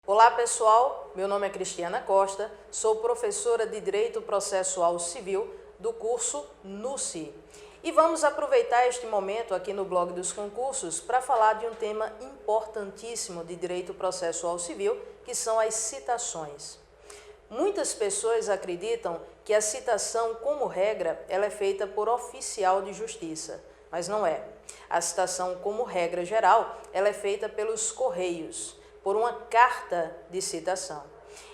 Olá pessoal, meu nome é Cristiana Costa, sou professora de Direito Processual Civil do curso NUCI. E vamos aproveitar este momento aqui no blog dos concursos para falar de um tema importantíssimo de Direito Processual Civil, que são as citações. Muitas pessoas acreditam que a citação, como regra, ela é feita por oficial de justiça, mas não é. A citação, como regra geral, ela é feita pelos Correios, por uma carta de citação.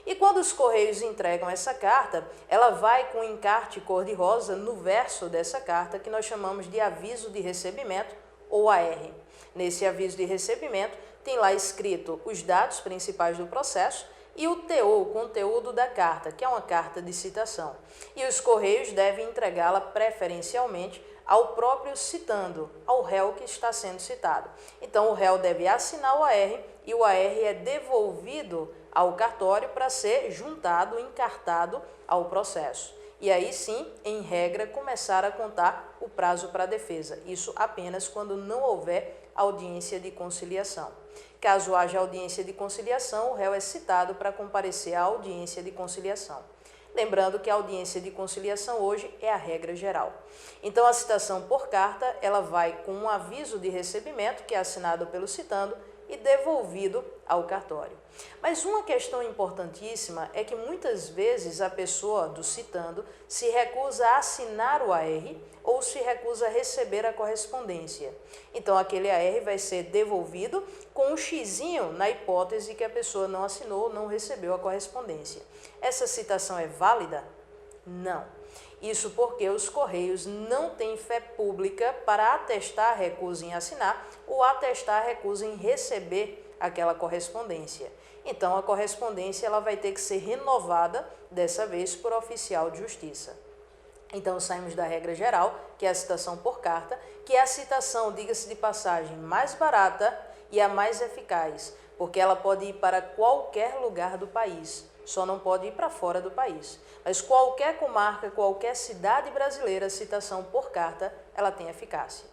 E quando os Correios entregam essa carta, ela vai com um encarte cor-de-rosa no verso dessa carta, que nós chamamos de aviso de recebimento, ou AR. Nesse aviso de recebimento, tem lá escrito os dados principais do processo e o teor, o conteúdo da carta, que é uma carta de citação. E os Correios devem entregá-la preferencialmente ao próprio citando, ao réu que está sendo citado. Então, o réu deve assinar o AR e o AR é devolvido ao cartório para ser juntado, encartado ao processo. E aí sim, em regra, começar a contar o prazo para a defesa. Isso apenas quando não houver audiência de conciliação. Caso haja audiência de conciliação, o réu é citado para comparecer à audiência de conciliação. Lembrando que a audiência de conciliação hoje é a regra geral. Então, a citação por carta, ela vai com um aviso de recebimento, que é assinado pelo citando, e devolvido ao cartório. Mas uma questão importantíssima é que muitas vezes a pessoa do citando se recusa a assinar o AR ou se recusa a receber a correspondência. Então, aquele AR vai ser devolvido com um xizinho na hipótese que a pessoa não assinou, não recebeu a correspondência. Essa citação é válida? Não. Isso porque os Correios não têm fé pública para atestar a recusa em assinar ou atestar a recusa em receber aquela correspondência. Então, a correspondência ela vai ter que ser renovada, dessa vez por oficial de justiça. Então, saímos da regra geral, que é a citação por carta, que é a citação, diga-se de passagem, mais barata e a mais eficaz, porque ela pode ir para qualquer lugar do país. Só não pode ir para fora do país. Mas qualquer comarca, qualquer cidade brasileira, citação por carta, ela tem eficácia.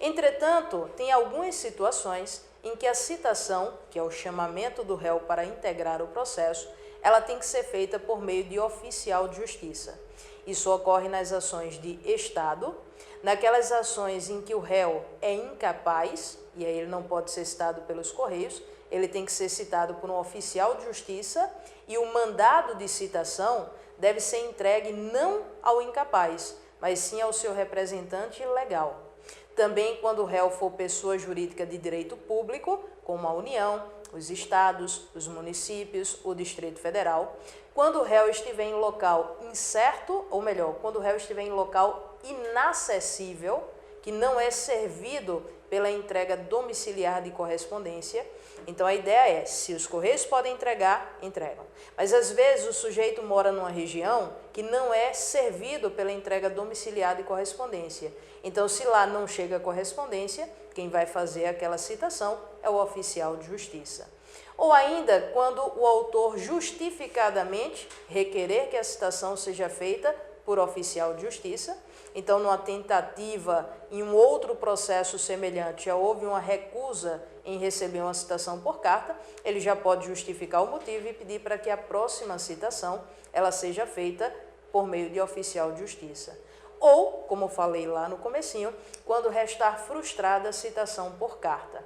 Entretanto, tem algumas situações em que a citação, que é o chamamento do réu para integrar o processo, ela tem que ser feita por meio de oficial de justiça. Isso ocorre nas ações de Estado, naquelas ações em que o réu é incapaz, e aí ele não pode ser citado pelos Correios, ele tem que ser citado por um oficial de justiça e o mandado de citação deve ser entregue não ao incapaz, mas sim ao seu representante legal. Também quando o réu for pessoa jurídica de direito público, como a União, os estados, os municípios, o Distrito Federal, quando o réu estiver em local incerto, ou melhor, quando o réu estiver em local inacessível, que não é servido pela entrega domiciliar de correspondência. Então, a ideia é, se os Correios podem entregar, entregam. Mas, às vezes, o sujeito mora numa região que não é servido pela entrega domiciliar de correspondência. Então, se lá não chega a correspondência, quem vai fazer aquela citação é o oficial de justiça. Ou ainda, quando o autor justificadamente requerer que a citação seja feita por oficial de justiça. Então, numa tentativa em um outro processo semelhante, já houve uma recusa em receber uma citação por carta, ele já pode justificar o motivo e pedir para que a próxima citação ela seja feita por meio de oficial de justiça. Ou, como falei lá no comecinho, quando restar frustrada a citação por carta.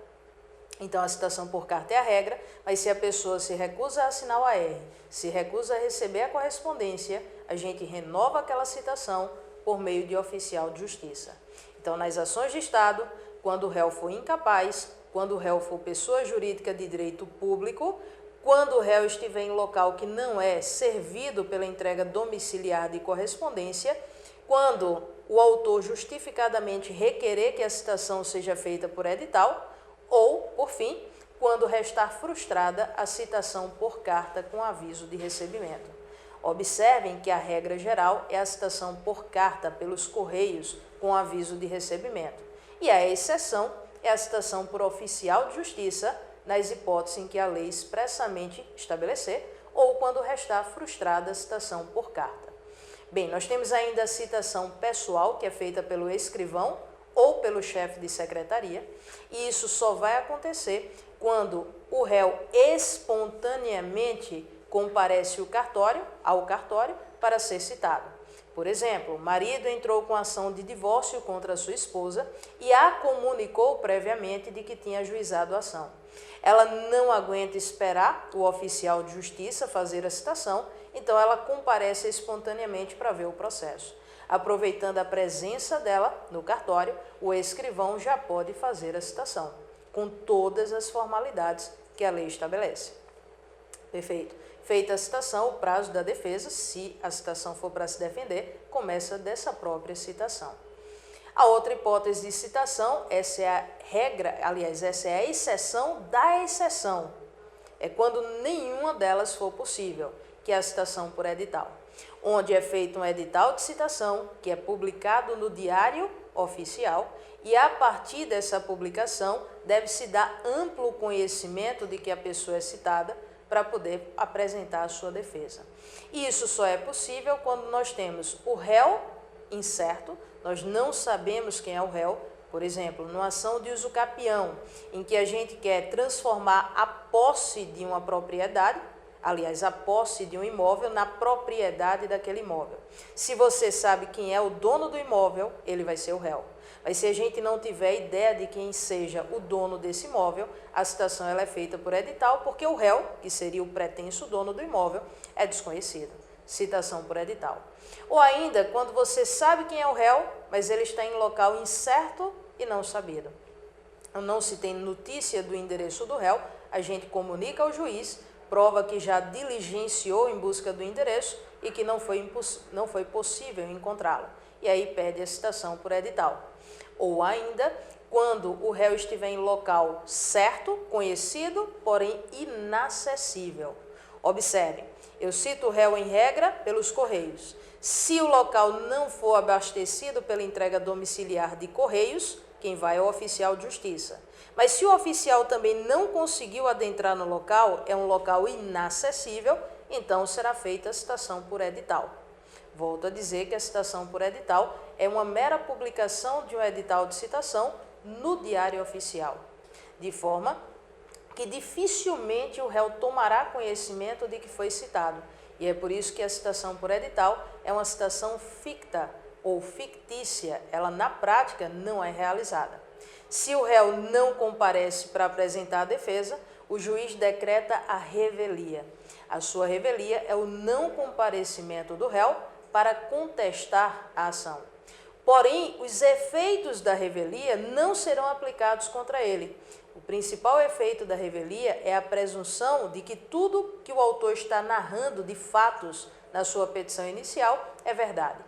Então, a citação por carta é a regra, mas se a pessoa se recusa a assinar o AR, se recusa a receber a correspondência, a gente renova aquela citação por meio de oficial de justiça. Então, nas ações de Estado, quando o réu for incapaz, quando o réu for pessoa jurídica de direito público, quando o réu estiver em local que não é servido pela entrega domiciliar de correspondência, quando o autor justificadamente requerer que a citação seja feita por edital, ou, por fim, quando restar frustrada a citação por carta com aviso de recebimento. Observem que a regra geral é a citação por carta pelos Correios com aviso de recebimento. E a exceção é a citação por oficial de justiça nas hipóteses em que a lei expressamente estabelecer ou quando restar frustrada a citação por carta. Bem, nós temos ainda a citação pessoal, que é feita pelo escrivão ou pelo chefe de secretaria, e isso só vai acontecer quando o réu espontaneamente comparece ao cartório para ser citado. Por exemplo, o marido entrou com ação de divórcio contra sua esposa e a comunicou previamente de que tinha ajuizado a ação. Ela não aguenta esperar o oficial de justiça fazer a citação, então ela comparece espontaneamente para ver o processo. Aproveitando a presença dela no cartório, o escrivão já pode fazer a citação, com todas as formalidades que a lei estabelece. Perfeito. Feita a citação, o prazo da defesa, se a citação for para se defender, começa dessa própria citação. A outra hipótese de citação, essa é a regra, aliás, essa é a exceção da exceção. É quando nenhuma delas for possível, que é a citação por edital, onde é feito um edital de citação, que é publicado no Diário Oficial, e a partir dessa publicação deve-se dar amplo conhecimento de que a pessoa é citada para poder apresentar a sua defesa. E isso só é possível quando nós temos o réu incerto, nós não sabemos quem é o réu. Por exemplo, numa ação de uso capião, em que a gente quer transformar a posse de uma propriedade, aliás, a posse de um imóvel na propriedade daquele imóvel. Se você sabe quem é o dono do imóvel, ele vai ser o réu. Mas se a gente não tiver ideia de quem seja o dono desse imóvel, a citação ela é feita por edital, porque o réu, que seria o pretenso dono do imóvel, é desconhecido. Citação por edital. Ou ainda, quando você sabe quem é o réu, mas ele está em local incerto e não sabido. Não se tem notícia do endereço do réu, a gente comunica ao juiz, prova que já diligenciou em busca do endereço e que não foi possível encontrá-lo. E aí pede a citação por edital. Ou ainda, quando o réu estiver em local certo, conhecido, porém inacessível. Observe, eu cito o réu em regra pelos correios. Se o local não for abastecido pela entrega domiciliar de correios, quem vai é o oficial de justiça. Mas se o oficial também não conseguiu adentrar no local, é um local inacessível, então será feita a citação por edital. Volto a dizer que a citação por edital é uma mera publicação de um edital de citação no Diário Oficial, de forma que dificilmente o réu tomará conhecimento de que foi citado. E é por isso que a citação por edital é uma citação ficta ou fictícia, ela na prática não é realizada. Se o réu não comparece para apresentar a defesa, o juiz decreta a revelia. A sua revelia é o não comparecimento do réu para contestar a ação. Porém, os efeitos da revelia não serão aplicados contra ele. O principal efeito da revelia é a presunção de que tudo que o autor está narrando de fatos na sua petição inicial é verdade.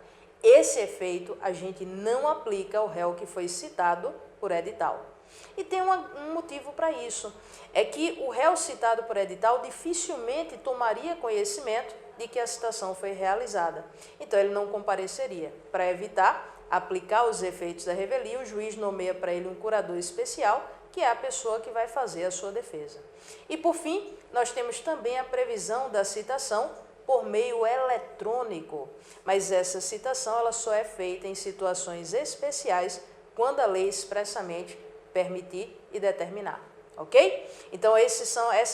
Esse efeito a gente não aplica ao réu que foi citado por edital. E tem um motivo para isso, é que o réu citado por edital dificilmente tomaria conhecimento de que a citação foi realizada. Então ele não compareceria. Para evitar aplicar os efeitos da revelia, o juiz nomeia para ele um curador especial, que é a pessoa que vai fazer a sua defesa. E por fim, nós temos também a previsão da citação por meio eletrônico, mas essa citação ela só é feita em situações especiais quando a lei expressamente permitir e determinar, ok? Então essas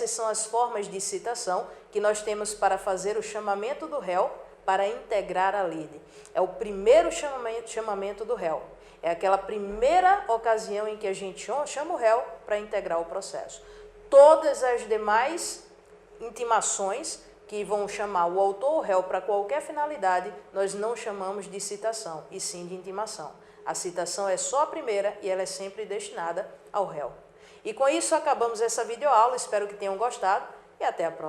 são as formas de citação que nós temos para fazer o chamamento do réu para integrar a lide. É o primeiro chamamento do réu. É aquela primeira ocasião em que a gente chama o réu para integrar o processo. Todas as demais intimações que vão chamar o autor ou réu para qualquer finalidade, nós não chamamos de citação, e sim de intimação. A citação é só a primeira e ela é sempre destinada ao réu. E com isso acabamos essa videoaula, espero que tenham gostado e até a próxima.